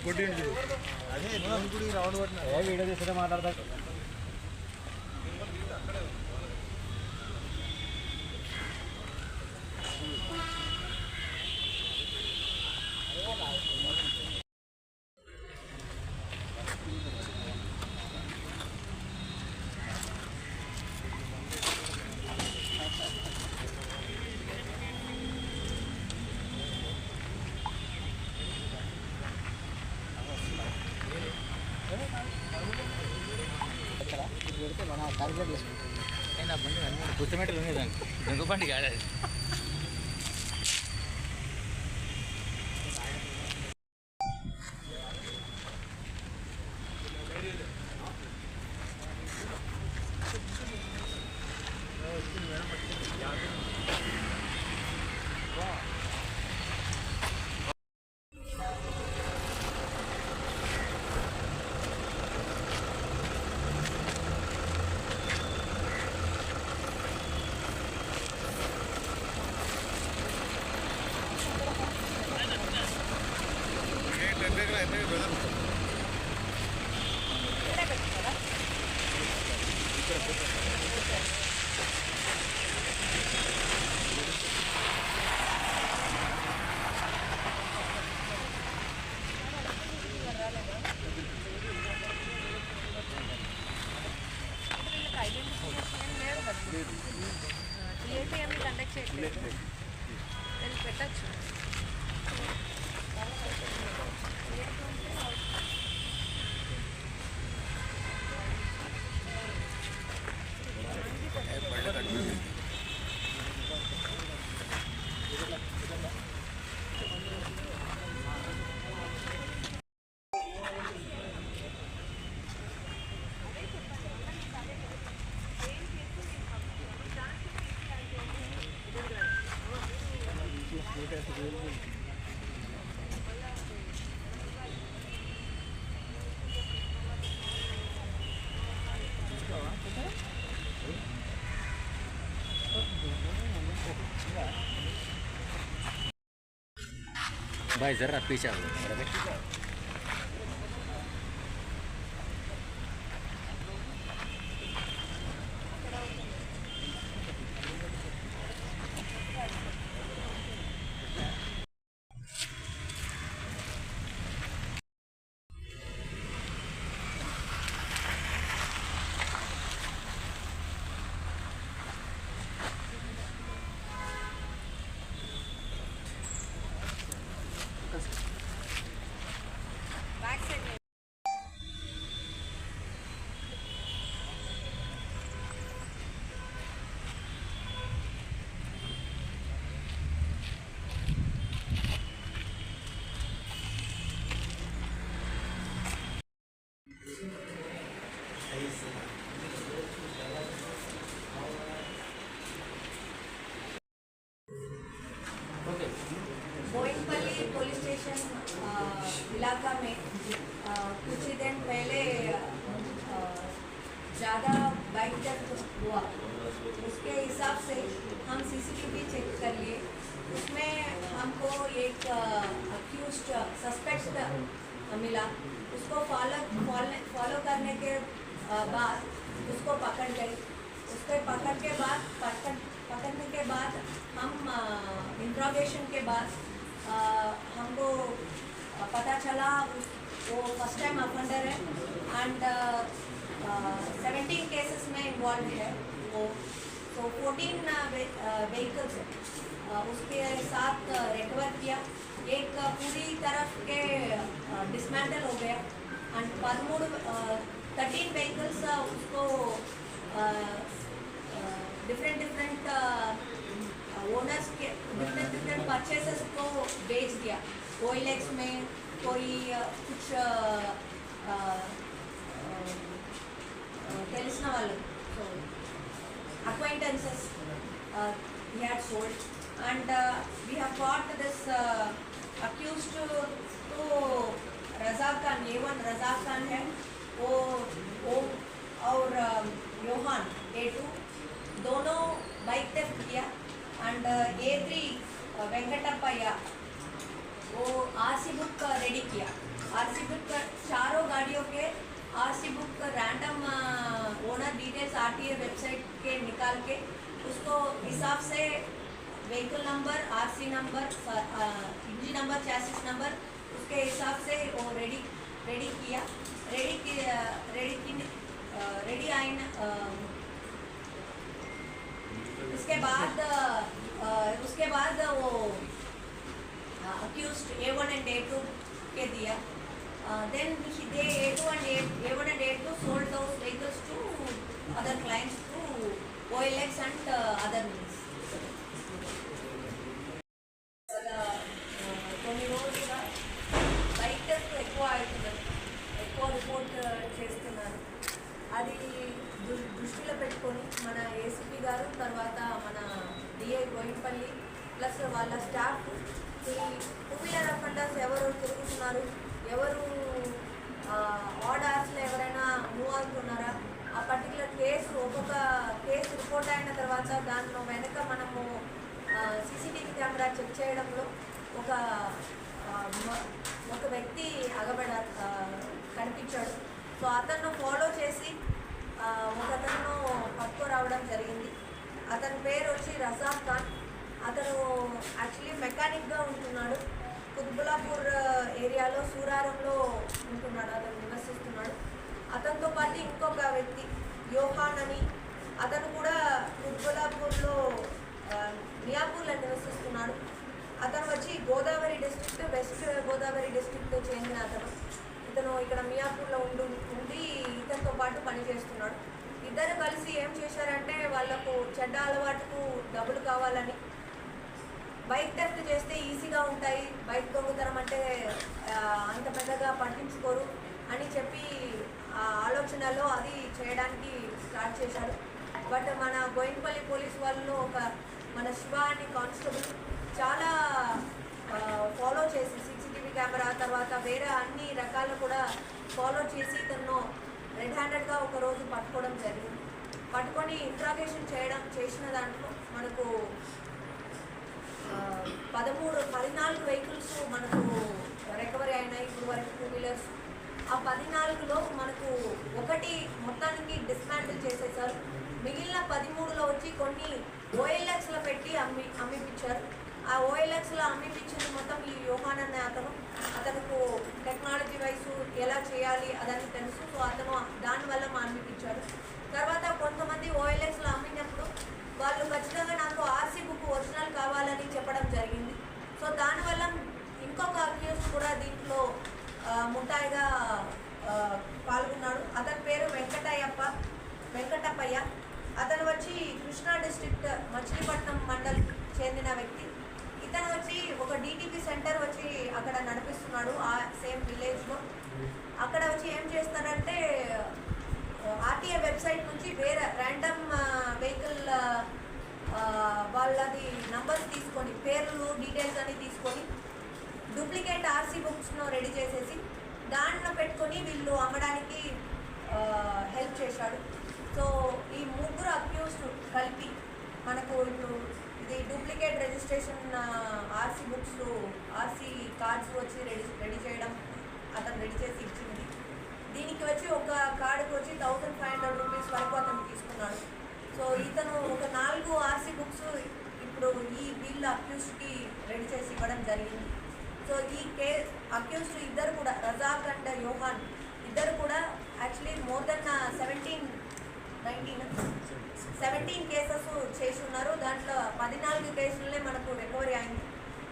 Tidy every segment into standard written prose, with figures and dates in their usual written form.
Good అదే గుడి round పట్టిన వీడియో తీస్తే మాట్లాడతా గుర్తుమెట్లు ఉండేదాన్ని దొంగబండి కాదు అది. పెట్టచ్చు. भाई जरा पीछे आओ. बोइनपल्ली पुलिस स्टेशन इलाका में कुछ ही दिन पहले ज़्यादा बाइक थेफ्ट हुआ. उसके हिसाब से हम सीसीटीवी चेक कर लिए. उसमें हमको एक अक्यूज्ड सस्पेक्ट मिला. उसको फॉलो करने के बाद उसको पकड़ गए. उसको पकड़ने के बाद हम इंट्रोगेशन के बाद हमको पता चला वो फर्स्ट टाइम अफेंडर है एंड 17 केसेस में इन्वॉल्व है वो. तो 14 व्हीकल्स उसके साथ रिकवर किया. एक पूरी तरफ के डिसमेंटल हो गया एंड 13 व्हीकल्स उसको डिफरेंट ओनर्स के डिफरेंट परचेसेस को बेच दिया. OLX में कोई कुछ and we have got this accused to Raza Khan, A1 रज़ा खान है वो और योहान A2 दोनों बाइक थेफ्ट किया एंड A3 वेंकटप्पय्या वो आरसी बुक रेडी किया। आरसी बुक चारों गाड़ियों के RC book random owner details RTA website के निकाल के उसको हिसाब से vehicle number, RC number, engine number, chassis number उसके हिसाब से वो रेडी किया। रेडी आइन उसके बाद वो accused A1 and A2 के दिया। Then they A1 and A2 sold those vehicles to other clients through OLX and other means. కొన్ని రోజులుగా బైక్ టెస్ట్ ఎక్కువ అవుతున్నారు, ఎక్కువ రిపోర్ట్ చేస్తున్నారు. అది దృష్టిలో పెట్టుకొని మన ఏసీపీ గారు తర్వాత మన డిఐ బోయినపల్లి ప్లస్ వాళ్ళ స్టాఫ్ ఈ టూ వీలర్ అఫెండర్స్ ఎవరు తిరుగుతున్నారు, ఎవరు ఆడ్ అవర్స్లో ఎవరైనా మూవ్ అవుతున్నారా, ఆ పర్టికులర్ కేసు ఒక్కొక్క కేసు రిపోర్ట్ అయిన తర్వాత దానిలో వెనక మనము సీసీటీవీ కెమెరా చెక్ చేయడంలో ఒక వ్యక్తి కనిపించాడు. సో అతను ఫాలో చేసి ఒక అతను పట్టుకురావడం జరిగింది. అతని పేరు వచ్చి రజా ఖాన్. అతను యాక్చువల్లీ మెకానిక్గా ఉంటున్నాడు. కుత్బులాపూర్ ఏరియాలో సూరారంలో ఉంటున్నాడు, అతను నివసిస్తున్నాడు. అతనితో పాటు ఇంకొక వ్యక్తి యోహాన్ అని, అతను కూడా కుత్బులాపూర్లో మియాపూర్లో నివసిస్తున్నాడు. అతను వచ్చి గోదావరి డిస్ట్రిక్ట్, వెస్ట్ గోదావరి డిస్ట్రిక్ట్తో చెందిన ఇతను ఇక్కడ మియాపూర్లో ఉండి ఇతనితో పాటు పనిచేస్తున్నాడు. ఇద్దరు కలిసి ఏం చేశారంటే వాళ్ళకు చెడ్డ అలవాటుకు డబ్బులు కావాలని బైక్ టెస్ట్ చేస్తే ఈజీగా ఉంటాయి, బైక్ దొంగతనం అంటే అంత పెద్దగా పట్టించుకోరు అని చెప్పి ఆ ఆలోచనలో అది చేయడానికి స్టార్ట్ చేశారు. బట్ మన బోయినపల్లి పోలీస్ వాళ్ళు మన శివ అని కానిస్టేబుల్ చాలా ఫాలో చేసి సీసీటీవీ కెమెరా తర్వాత వేరే అన్ని రకాలు కూడా ఫాలో చేసి తను రెడ్ హ్యాండెడ్గా ఒకరోజు పట్టుకోవడం జరిగింది. పట్టుకొని ఇంట్రాగేషన్ చేసిన దాంట్లో మనకు 14 వెహికల్స్ మనకు రికవరీ అయినాయి ఇప్పుడు వరకు, టూ వీలర్స్. ఆ 14లో మనకు ఒకటి మొత్తానికి డిస్మాంటిల్ చేసేసారు. మిగిలిన 13లో వచ్చి కొన్ని ఓఎల్ఎక్స్లో పెట్టి అమ్మిపించారు. ఆ ఓఎల్ఎక్స్లో అమ్మిపించింది మొత్తం ఈ యోహాన్ అనే అతనుకు టెక్నాలజీ వైసు ఎలా చేయాలి అదని తెలుసు. సో అతను దానివల్ల అమ్మిపించారు. తర్వాత కొంతమంది ఓఎల్ఎక్స్లో అమ్మినప్పుడు వాళ్ళు ఖచ్చితంగా నాకు ఆర్సీ బుక్ ఒరిజినల్ కావాలని చెప్పడం జరిగింది. సో దానివల్ల ఇంకొక అక్యూజ్ కూడా దీంట్లో ముఠాయిగా పాల్గొన్నాడు. అతని పేరు వెంకటప్పయ్య. అతను వచ్చి కృష్ణా డిస్ట్రిక్ట్ మచిలీపట్నం మండల్ చెందిన వ్యక్తి. ఇతను వచ్చి ఒక డిటిపి సెంటర్ వచ్చి అక్కడ నడిపిస్తున్నాడు ఆ సేమ్ విలేజ్లో. అక్కడ వచ్చి ఏం చేస్తారంటే ఆర్టీఏ వెబ్సైట్ నుంచి వేరే ర్యాండమ్ వెహికల్ వాళ్ళది నంబర్స్ తీసుకొని పేర్లు డీటెయిల్స్ అని తీసుకొని డూప్లికేట్ ఆర్సీ బుక్స్ను రెడీ చేసేసి దాంట్లో పెట్టుకొని వీళ్ళు అమ్మడానికి హెల్ప్ చేశాడు. సో ఈ ముగ్గురు అక్యూజ్డ్ కలిపి మనకు ఇప్పుడు ఇది duplicate registration RC books, RC cards వచ్చి రెడీ చేయడం అతను రెడీ చేసి ఇచ్చింది. దీనికి వచ్చి ఒక కార్డుకి వచ్చి 1500 రూపీస్ వరకు అతను తీసుకున్నాడు. సో ఇతను ఒక 4 ఆర్సీ బుక్స్ ఇప్పుడు వీళ్ళ అక్యూజ్డ్కి రెడీ చేసి ఇవ్వడం జరిగింది. సో ఈ అక్యూజ్డ్ ఇద్దరు కూడా రజాక్ అండ్ యోహాన్ ఇద్దరు కూడా యాక్చువల్లీ మోర్ దెన్ 17 కేసెస్ చేసి ఉన్నారు. దాంట్లో 14 కేసులనే మనకు రికవరీ అయింది.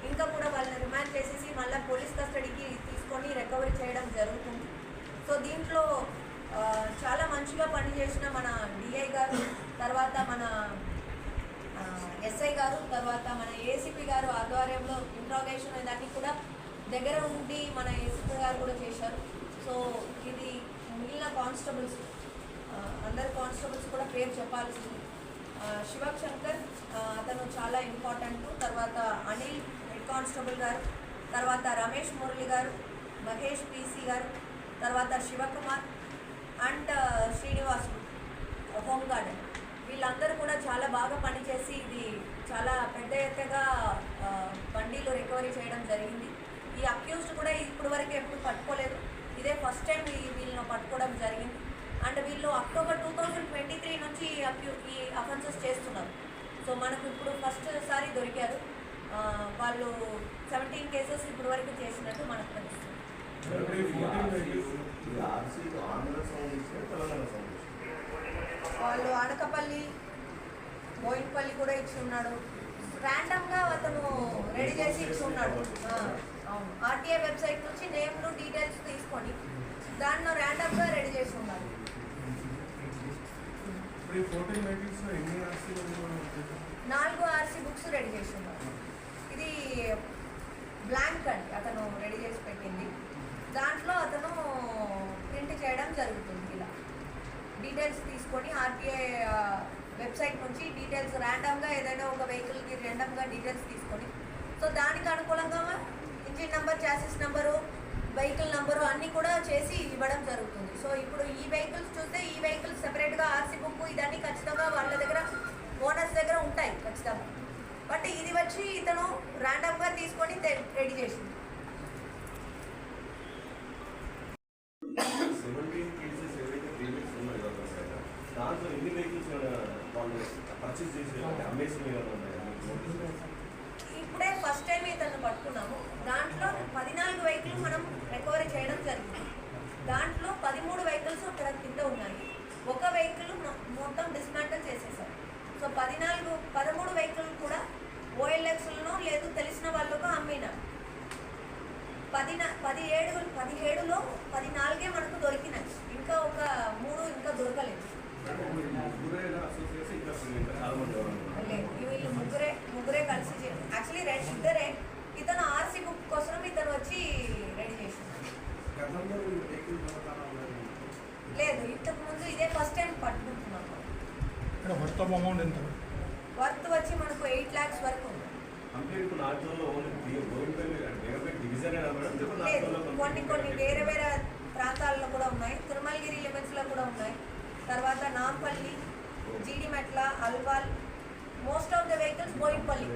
ఇంకా కూడా వాళ్ళని రిమాండ్ చేసేసి మళ్ళీ పోలీస్ కస్టడీకి తీసుకొని రికవరీ చేయడం జరుగుతుంది. సో దీంట్లో చాలా మంచిగా పనిచేసిన మన డిఐ గారు, తర్వాత మన ఎస్ఐ గారు, తర్వాత మన ఏసీపీ గారు ఆధ్వర్యంలో ఇంట్రాగేషన్ ఇవన్నీ కూడా దగ్గర ఉండి మన ఏసీపీ గారు కూడా చేశారు. సో ఇది మిగిలిన కానిస్టేబుల్స్ అందరు కానిస్టేబుల్స్ కూడా పేరు చెప్పాల్సింది. శివక్ శంకర్ అతను చాలా ఇంపార్టెంట్. తర్వాత అనిల్ హెడ్ కానిస్టేబుల్ గారు, తర్వాత రమేష్ మురళి గారు, మహేష్ పీసీ గారు, తర్వాత శివకుమార్ అండ్ శ్రీనివాస్ హోంగార్డ్, వీళ్ళందరూ కూడా చాలా బాగా పనిచేసి ఇది చాలా పెద్ద ఎత్తుగా బండిలు రికవరీ చేయడం జరిగింది. ఈ అక్యూజ్డ్ కూడా ఇప్పటి వరకు ఎప్పుడు పట్టుకోలేదు, ఇదే ఫస్ట్ టైం వీళ్ళని పట్టుకోవడం జరిగింది. అండ్ వీళ్ళు అక్టోబర్ 2023 నుంచి ఈ అఫెన్సెస్ చేస్తున్నారు. సో మనకు ఇప్పుడు ఫస్ట్ సారి దొరికారు. వాళ్ళు 17 కేసెస్ ఇప్పటి వరకు చేసినట్టు మనకు తెలుస్తుంది. వాళ్ళు అనకపల్లి, బోయిన్పల్లి కూడా ఇచ్చి ఉన్నాడు. ర్యాండమ్గా అతను రెడీ చేసి ఇచ్చి ఉన్నాడు. అవును, ఆర్టీఐ వెబ్సైట్ నుంచి నేమ్లు డీటెయిల్స్ తీసుకొని దాన్ని ర్యాండమ్గా రెడీ చేసి ఉన్నారు. 4 ఆర్సీ బుక్స్ రెడీ చేసి ఉన్నారు. ఇది బ్లాంక్ అండి, అతను రెడీ చేసి పెట్టింది. దాంట్లో అతను ప్రింట్ చేయడం జరుగుతుంది. ఇలా డీటెయిల్స్ తీసుకొని ఆర్టీఐ వెబ్సైట్ నుంచి డీటెయిల్స్ ర్యాండమ్గా ఏదైనా ఒక వెహికల్కి ర్యాండమ్గా డీటెయిల్స్ తీసుకొని, సో దానికి అనుకూలంగా engine number, chassis number, vehicle number అన్నీ కూడా చేసి ఇవ్వడం జరుగుతుంది. సో ఇప్పుడు ఈ వెహికల్స్ చూస్తే ఈ వెహికల్స్ సెపరేట్గా ఆర్సీ బుక్ ఇదన్నీ ఖచ్చితంగా వాళ్ళ దగ్గర ఓనర్స్ దగ్గర ఉంటాయి ఖచ్చితంగా. బట్ ఇది వచ్చి ఇతను ర్యాండమ్గా తీసుకొని రెడీ చేసింది. 17 కేసెస్ ఏవైతే పేమెంట్స్ ఉన్నాయి కదా, దాంట్లో ఎన్ని వెహికల్స్ వాళ్ళు పర్చేస్ చేసి అమ్మేసి ఇప్పుడే ఫస్ట్ టైం ఇతను పట్టుకున్నాము. దాంట్లో 14 వెహికల్ మనం రికవరీ చేయడం జరిగింది. దాంట్లో 13 వెహికల్స్ అక్కడ కింద ఉన్నాయి. ఒక వెహికల్ మొత్తం డిస్మాంటల్ చేసేసారు. సో 13 వెహికల్ కూడా ఓఎల్ఎక్స్లో లేదు తెలిసిన వాళ్ళకు అమ్మినారు. 17లో 14 మనకు దొరికినాయి. ఇంకా ఒక 3 ఇంకా దొరకలేదు. లేదు, వీళ్ళు ముగ్గురే కలిసి యాక్చువల్లీ ఇద్దరే. ఇతను ఆర్సీ బుక్ కోసం ఇతను వచ్చి రెడీ చేసినారు. లేదు, ఇంతకు ముందు ఇదే ఫస్ట్ టైం పట్టుకుంటున్నాం. వర్త్ వచ్చి మనకు 8 lakhs వరకు ఉంది. లేదు, కొన్ని వేరే ప్రాంతాల్లో కూడా ఉన్నాయి. తిరుమలగిరి లిమిట్స్లో కూడా ఉన్నాయి. తర్వాత Nampally, Jeedimetla, Alwal, most of the vehicles Boinpally.